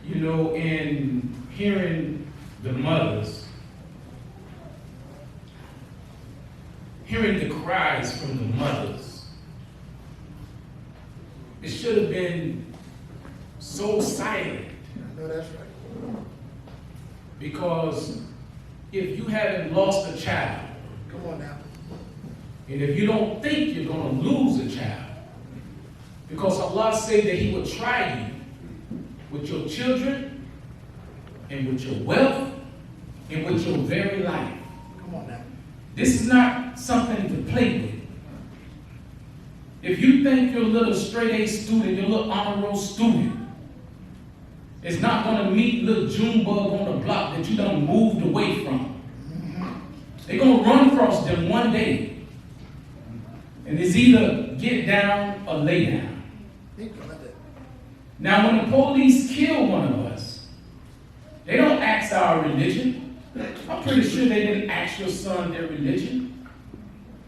You know, in hearing the mothers, hearing the cries from the mothers, it should have been so silent. I know that's right. Because if you haven't lost a child, Come on now. and if you don't think you're going to lose a child, because Allah said that He would try you with your children and with your wealth and with your very life. Come on now. This is not something to play with. If you think your little straight A student, your little honor roll student, is not going to meet little June bug on the block that you done moved away from, they're going to run across them one day. And it's either get down or lay down. Think about that. Now, when the police kill one of us, they don't ask our religion. I'm pretty sure they didn't ask your son their religion.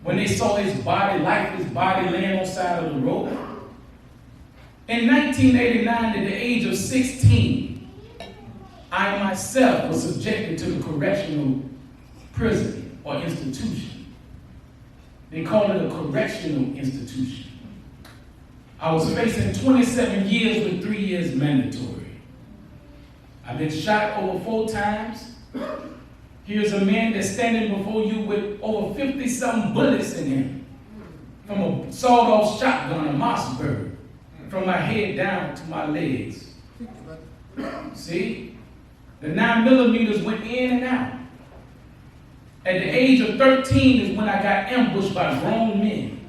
When they saw his body, lifeless body laying on the side of the road. In 1989, at the age of 16, I myself was subjected to the correctional prison or institution. They call it a correctional institution. I was facing 27 years with 3 years mandatory. I've been shot over 4 times. Here's a man that's standing before you with over 50-something bullets in him from a sawed-off shotgun, a Mossberg, from my head down to my legs. See? The 9mm went in and out. At the age of 13 is when I got ambushed by grown men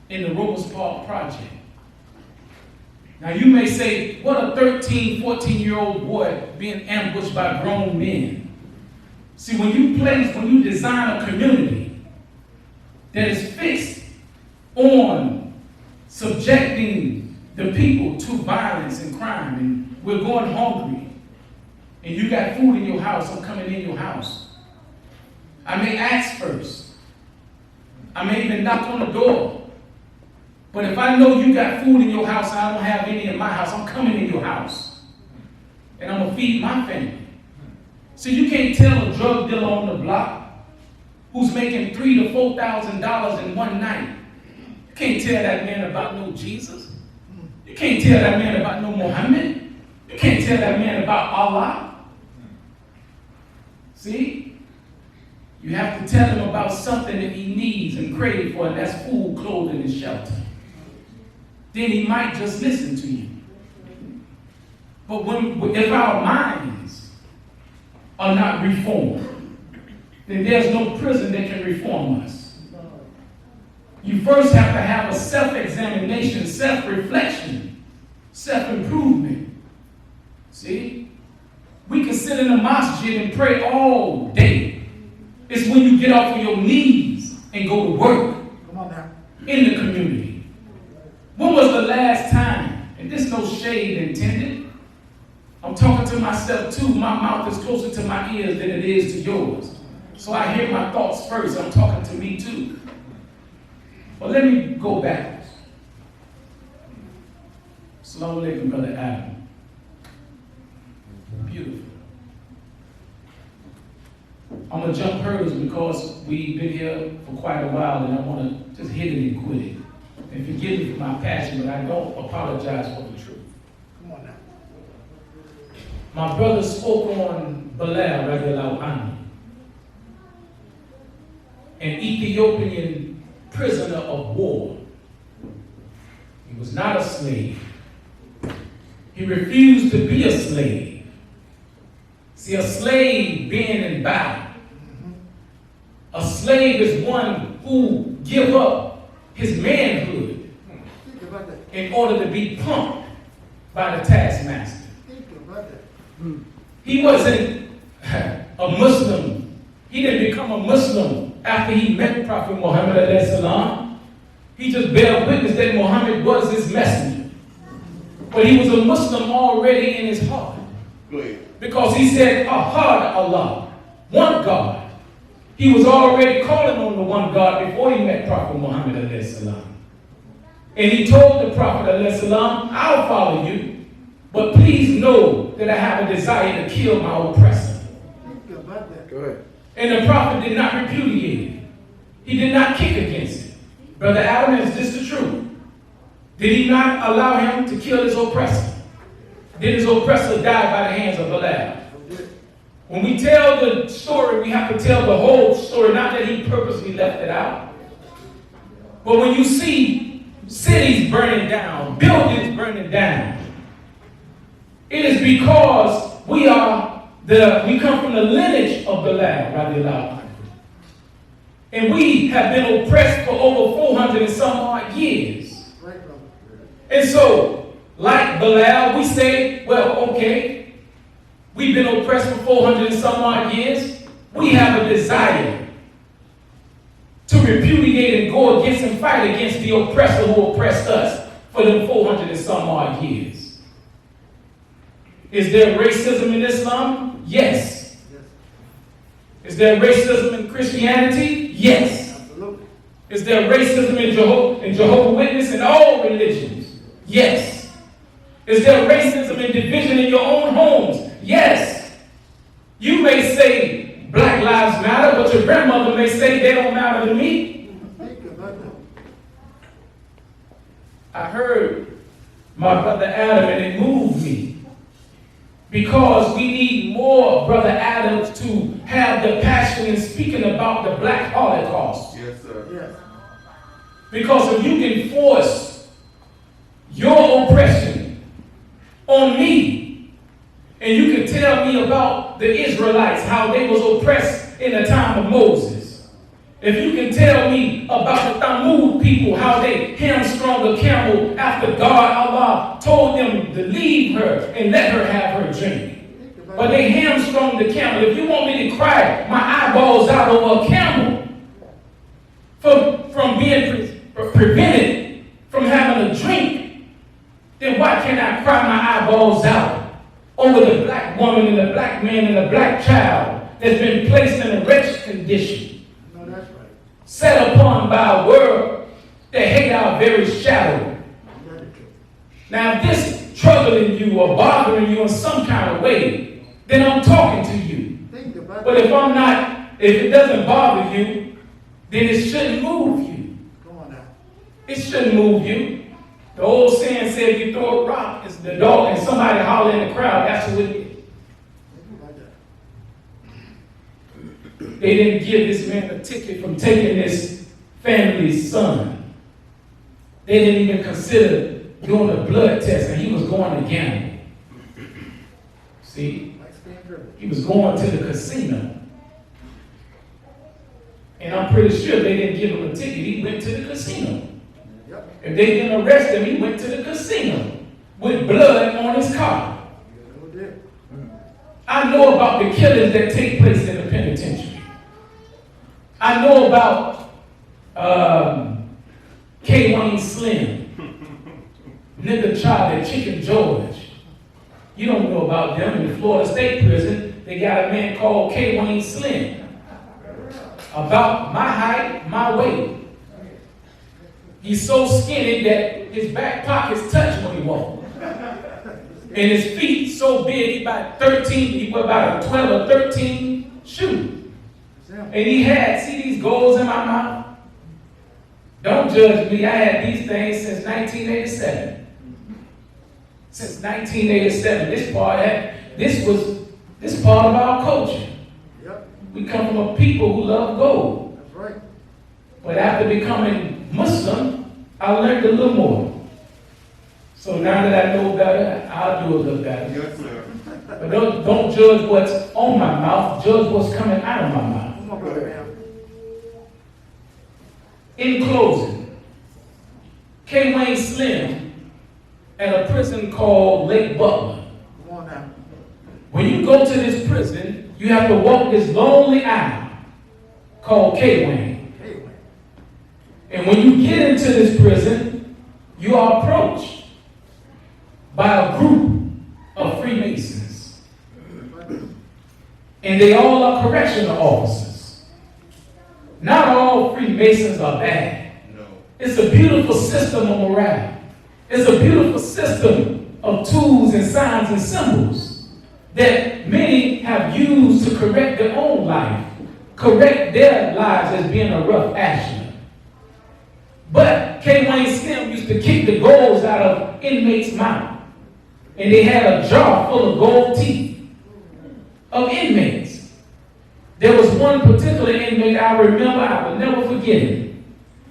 in the Robles Park Project. Now you may say, what a 13, 14-year-old boy being ambushed by grown men. See, when you design a community that is fixed on subjecting the people to violence and crime, and we're going hungry, and you got food in your house, I'm coming in your house. I may ask first. I may even knock on the door. But if I know you got food in your house and I don't have any in my house, I'm coming in your house. And I'm going to feed my family. So you can't tell a drug dealer on the block who's making $3,000 to $4,000 in one night. You can't tell that man about no Jesus. You can't tell that man about no Muhammad. You can't tell that man about Allah. See? You have to tell him about something that he needs and craves for, and that's food, clothing, and shelter. Then he might just listen to you. But if our minds are not reformed, then there's no prison that can reform us. You first have to have a self-examination, self-reflection, self-improvement. See? We can sit in a masjid and pray all day. It's when you get off of your knees and go to work in the community. When was the last time, and there's no shade intended, I'm talking to myself too, my mouth is closer to my ears than it is to yours. So I hear my thoughts first, I'm talking to me too. But let me go backwards. Assalamu alaikum, Brother Adam. Beautiful. I'm going to jump hurdles because we've been here for quite a while and I want to just hit it and quit it. And forgive me for my passion, but I don't apologize for the truth. Come on now. My brother spoke on Bilal, radiallahu anhu, an Ethiopian prisoner of war. He was not a slave. He refused to be a slave. See, a slave being in battle. A slave is one who give up his manhood in order to be pumped by the taskmaster. He wasn't a Muslim. He didn't become a Muslim after he met Prophet Muhammad alayhi salam. He just bear witness that Muhammad was his messenger. But he was a Muslim already in his heart. Go ahead. Because he said, Ahad Allah, one God. He was already calling on the one God before he met Prophet Muhammad alayhi salam. And he told the Prophet alayhi salam, I'll follow you, but please please know that I have a desire to kill my oppressor. Think about that. Go ahead. And the prophet did not repudiate it. He did not kick against it. Brother Adam, is this the truth? Did he not allow him to kill his oppressor? Did his oppressor die by the hands of Belial? When we tell the story, we have to tell the whole story, not that he purposely left it out. But when you see cities burning down, buildings burning down, it is because we come from the lineage of Belial, radiallahu anhu. And we have been oppressed for over 400 and some odd years. And so, like Belial, we say, well, okay, we've been oppressed for 400 and some odd years. We have a desire to repudiate and go against and fight against the oppressor who oppressed us for them 400 and some odd years. Is there racism in Islam? Yes. Is there racism in Christianity? Yes. Is there racism in Jehovah's Witness and all religions? Yes. Is there racism and division in your own homes? Yes. You may say Black Lives Matter, but your grandmother may say they don't matter to me. I heard my brother Adam and it moved me. Because we need more Brother Adams to have the passion in speaking about the Black Holocaust. Yes, sir. Yes. Because if you can force your oppression on me, and you can tell me about the Israelites, how they was oppressed in the time of Moses. If you can tell me about the Thamud people, how they hamstrung a camel after God, Allah, told them to leave her and let her have her drink. But they hamstrung the camel. If you want me to cry my eyeballs out over a camel from being prevented from having a drink, then why can't I cry my eyeballs out over the black woman and the black man and the black child that's been placed in a wretched condition? Set upon by a world that hate our very shadow. Now, if this troubling you or bothering you in some kind of way, then I'm talking to you. But if it doesn't bother you, then it shouldn't move you. It shouldn't move you. The old saying said, if you throw a rock, it's the dog, and somebody holler in the crowd, that's who it is. They didn't give this man a ticket from taking this family's son. They didn't even consider doing a blood test, and he was going to gamble. See? He was going to the casino. And I'm pretty sure they didn't give him a ticket. He went to the casino. If they didn't arrest him, he went to the casino with blood on his car. I know about the killings that take place in the penitentiary. I know about K. Wayne Slim, Nigga Charlie, Chicken George. You don't know about them. In the Florida State Prison, they got a man called K. Wayne Slim. About my height, my weight. He's so skinny that his back pockets touch when he walks. And his feet so big, he wear about a 12 or 13 shoe. And he had, see these goals in my mouth? Don't judge me, I had these things since 1987. Since 1987, this part of our culture. We come from a people who love gold. That's right. But after becoming Muslim, I learned a little more. So now that I know better, I'll do a little better. Yes, sir. But don't judge what's on my mouth, judge what's coming out of my mouth. In closing, K. Wayne Slim at a prison called Lake Butler. When you go to this prison, you have to walk this lonely aisle called K. Wayne. And when you get into this prison, you are approached by a group of Freemasons. And they all are correctional officers. Not all Freemasons are bad. No. It's a beautiful system of morale. It's a beautiful system of tools and signs and symbols that many have used to correct their own life, correct their lives as being a rough actioner. But K. Wayne Slim used to kick the goals out of inmates' mouth. And they had a jar full of gold teeth of inmates. There was one particular inmate I remember, I will never forget it.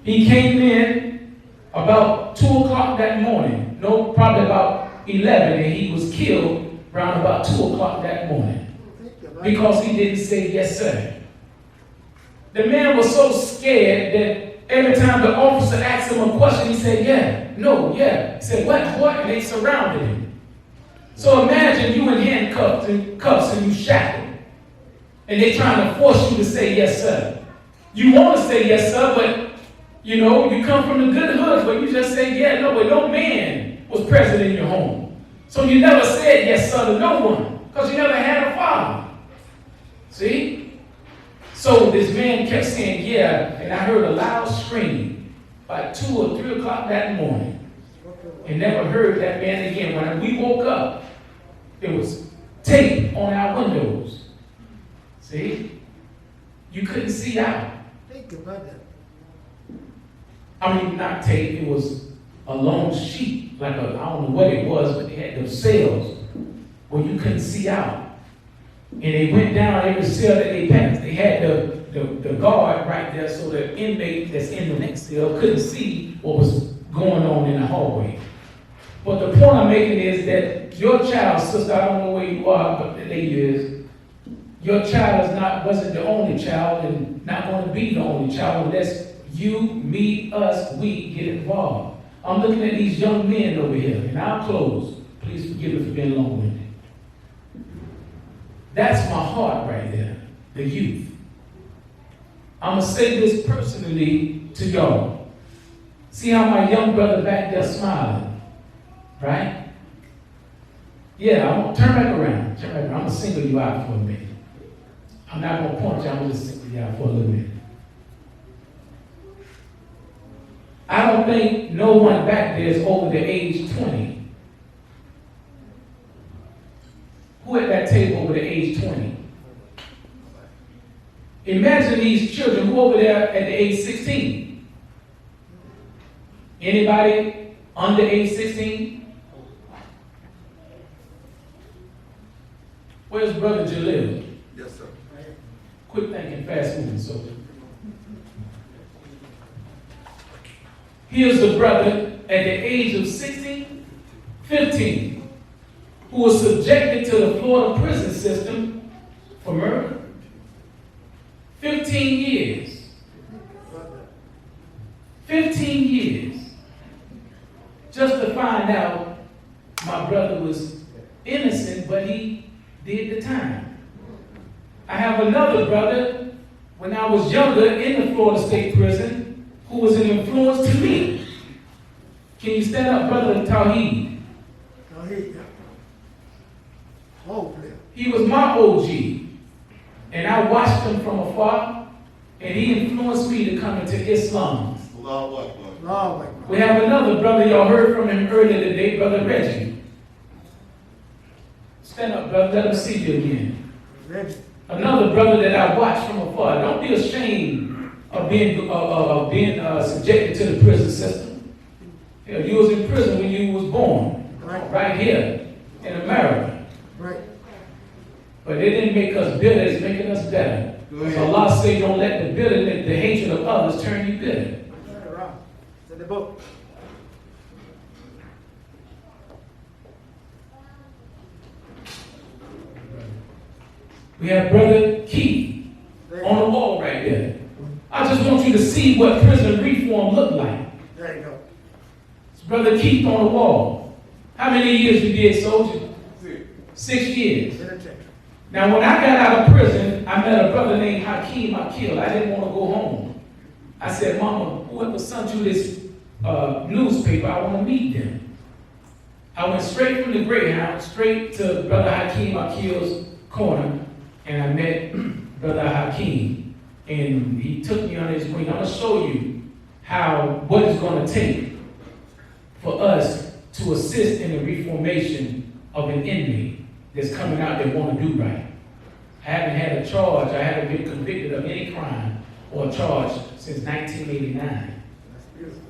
He came in about 2 o'clock that morning, no, probably about 11, and he was killed around about 2 o'clock that morning because he didn't say yes, sir. The man was so scared that every time the officer asked him a question, he said, yeah, no, yeah. He said, what? And they surrounded him. So imagine you in handcuffs and cuffs and you shackled. And they're trying to force you to say yes, sir. You want to say yes, sir, but you know, you come from the good hoods, but you just say, yeah, no, but no man was present in your home. So you never said yes, sir, to no one, because you never had a father. See? So this man kept saying, yeah, and I heard a loud scream by 2 or 3 o'clock that morning. And never heard that man again. When we woke up, it was tape on our windows. See? You couldn't see out. Think about that. I mean, not tape, it was a long sheet, like I don't know what it was, but they had those cells where you couldn't see out. And they went down every cell that they passed. They had the guard right there so the inmate that's in the next cell couldn't see what was going on in the hallway. But the point I'm making is that your child, sister, I don't know where you are, but the lady is, your child wasn't the only child and not going to be the only child unless you, me, us, we get involved. I'm looking at these young men over here, and I'll close. Please forgive me for being long-winded. That's my heart right there, the youth. I'm going to say this personally to y'all. See how my young brother back there smiling? Right? Yeah, I'm going to turn back around. I'm going to single you out for a minute. I'm not going to point you, I'm going to single you out for a little minute. I don't think no one back there is over the age 20. Who at that table over the age 20? Imagine these children who over there at the age 16. Anybody under age 16? Where's Brother Jalil? Yes, sir. Quick thinking, fast moving, soldier. Here's the brother at the age of 16, 15, who was subjected to the Florida prison system for murder. 15 years. 15 years. Just to find out my brother was innocent, but he did the time. I have another brother, when I was younger in the Florida State Prison, who was an influence to me. Can you stand up, Brother Tawheed? Tawheed, yeah. Oh, man. He was my OG, and I watched him from afar, and he influenced me to come into Islam. Allahu Akbar. We have another brother, y'all heard from him earlier today, Brother Reggie. Stand up, brother, let me see you again. Reggie. Another brother that I watched from afar. Don't be ashamed of being subjected to the prison system. You know, you was in prison when you was born, right here in America. Right. But it didn't make us bitter, it's making us better. So Allah say, don't let the bitterness, the hatred of others turn you bitter. It's in the book. We have Brother Keith on the wall right there. I just want you to see what prison reform looked like. There you go. It's Brother Keith on the wall. How many years you did, soldier? 6 years. Now, when I got out of prison, I met a brother named Hakeem Akil. I didn't want to go home. I said, Mama, whoever sent you this newspaper, I want to meet them. I went straight from the Greyhound, straight to Brother Hakeem Akil's corner, and I met Brother Hakeem, and he took me on his wing. I'm going to show you what it's going to take for us to assist in the reformation of an inmate that's coming out that want to do right. I haven't had a charge. I haven't been convicted of any crime or charge since 1989. That's beautiful.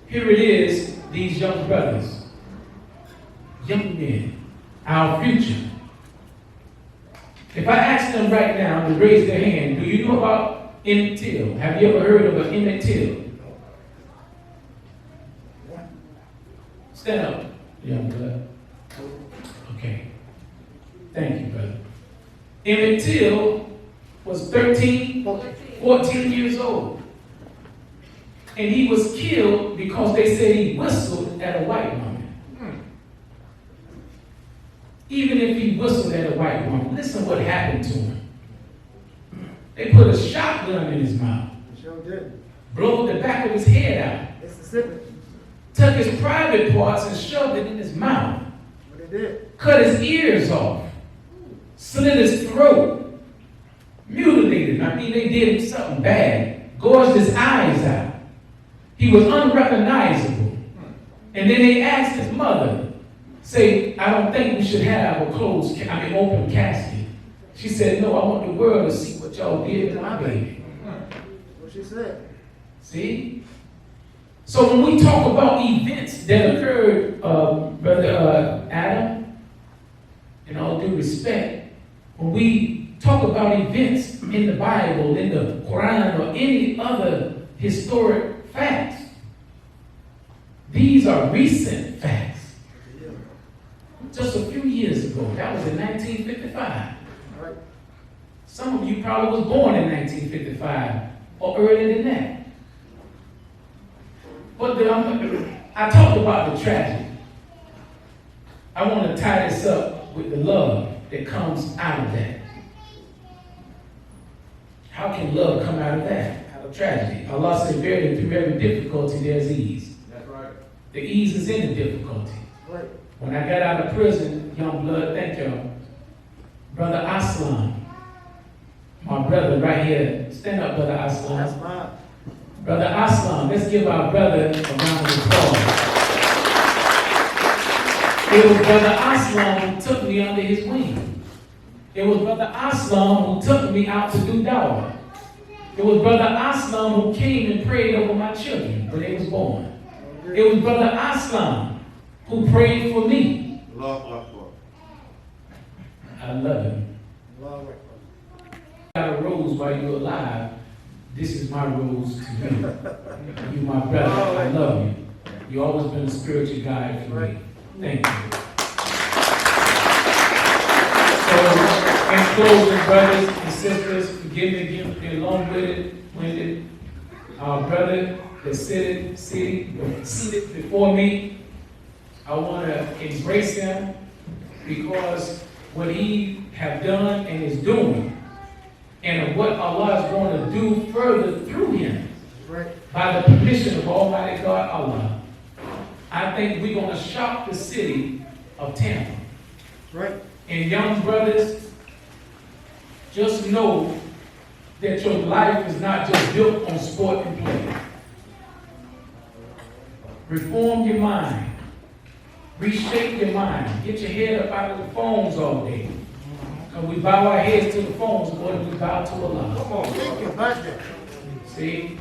Here it is, these young brothers, young men, our future. If I ask them right now to raise their hand, do you know about Emmett Till? Have you ever heard of an Emmett Till? Stand up, young blood. Okay. Thank you, brother. Emmett Till was 14 years old. And he was killed because they said he whistled at a white woman. Even if he whistled at a white woman, listen what happened to him. They put a shotgun in his mouth. Sure did. Blowed the back of his head out. Mississippi. Took his private parts and shoved it in his mouth. What they did. Cut his ears off. Slit his throat. Mutilated him. I mean, they did him something bad. Gorged his eyes out. He was unrecognizable. And then they asked his mother, say, I don't think we should have a open casket. She said, no, I want the world to see what y'all did to my baby. What she said. See? So when we talk about events that occurred, Brother Adam, in all due respect, when we talk about events in the Bible, in the Quran, or any other historic facts, these are recent facts. Just a few years ago, that was in 1955. Right. Some of you probably was born in 1955 or earlier than that. But I talked about the tragedy. I want to tie this up with the love that comes out of that. How can love come out of that? Out of tragedy. Allah said, through every difficulty, there's ease. That's right. The ease is in the difficulty. Right. When I got out of prison, young blood, thank y'all, Brother Aslam, my brother right here, stand up, Brother Aslam. That's mine. Brother Aslam, let's give our brother a round of applause. It was Brother Aslam who took me under his wing. It was Brother Aslam who took me out to do dawah. It was Brother Aslam who came and prayed over my children when they was born. It was Brother Aslam who prayed for me. I love him. Got a rose while you're alive. This is my rose to you. You, my brother, I love you. You've always been a spiritual guide for me. Thank you. So, in closing, brothers and sisters, forgive me again for being long-winded. Our brother that's seated before me, I want to embrace him because what he have done and is doing, and what Allah is going to do further through him, by the permission of Almighty God Allah, I think we're going to shock the city of Tampa. Right. And young brothers, just know that your life is not just built on sport and play. Reform your mind. Reshape your mind. Get your head up out of the phones all day. Because we bow our heads to the phones more than we bow to Allah. Come on, think about that. See?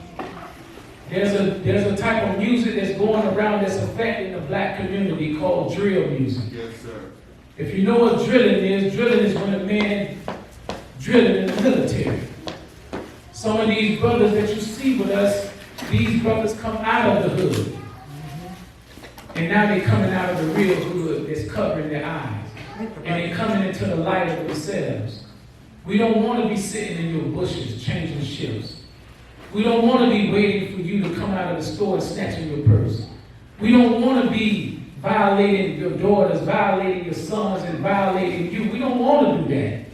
There's a type of music that's going around that's affecting the black community called drill music. Yes, sir. If you know what drilling is when a man drilling in the military. Some of these brothers that you see with us, these brothers come out of the hood. And now they're coming out of the real hood that's covering their eyes. And they're coming into the light of themselves. We don't want to be sitting in your bushes changing shifts. We don't want to be waiting for you to come out of the store and snatching your purse. We don't want to be violating your daughters, violating your sons, and violating you. We don't want to do that.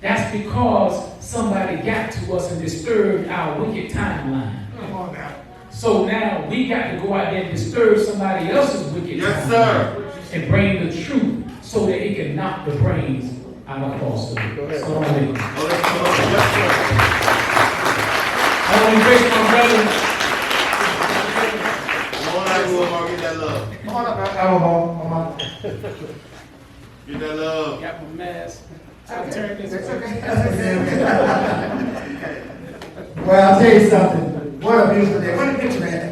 That's because somebody got to us and disturbed our wicked timeline. Come on now. So now we got to go out there and disturb somebody else's wicked timeline and bring the truth so that it can knock the brains out of falsehood. So I want to embrace my brother. Lord, I will get that love. Come on up, Alamo. Come on. Get that love. Got my mask. I'll turn this It's way. okay. Well, I'll tell you something. What a beautiful day. What a picture, man.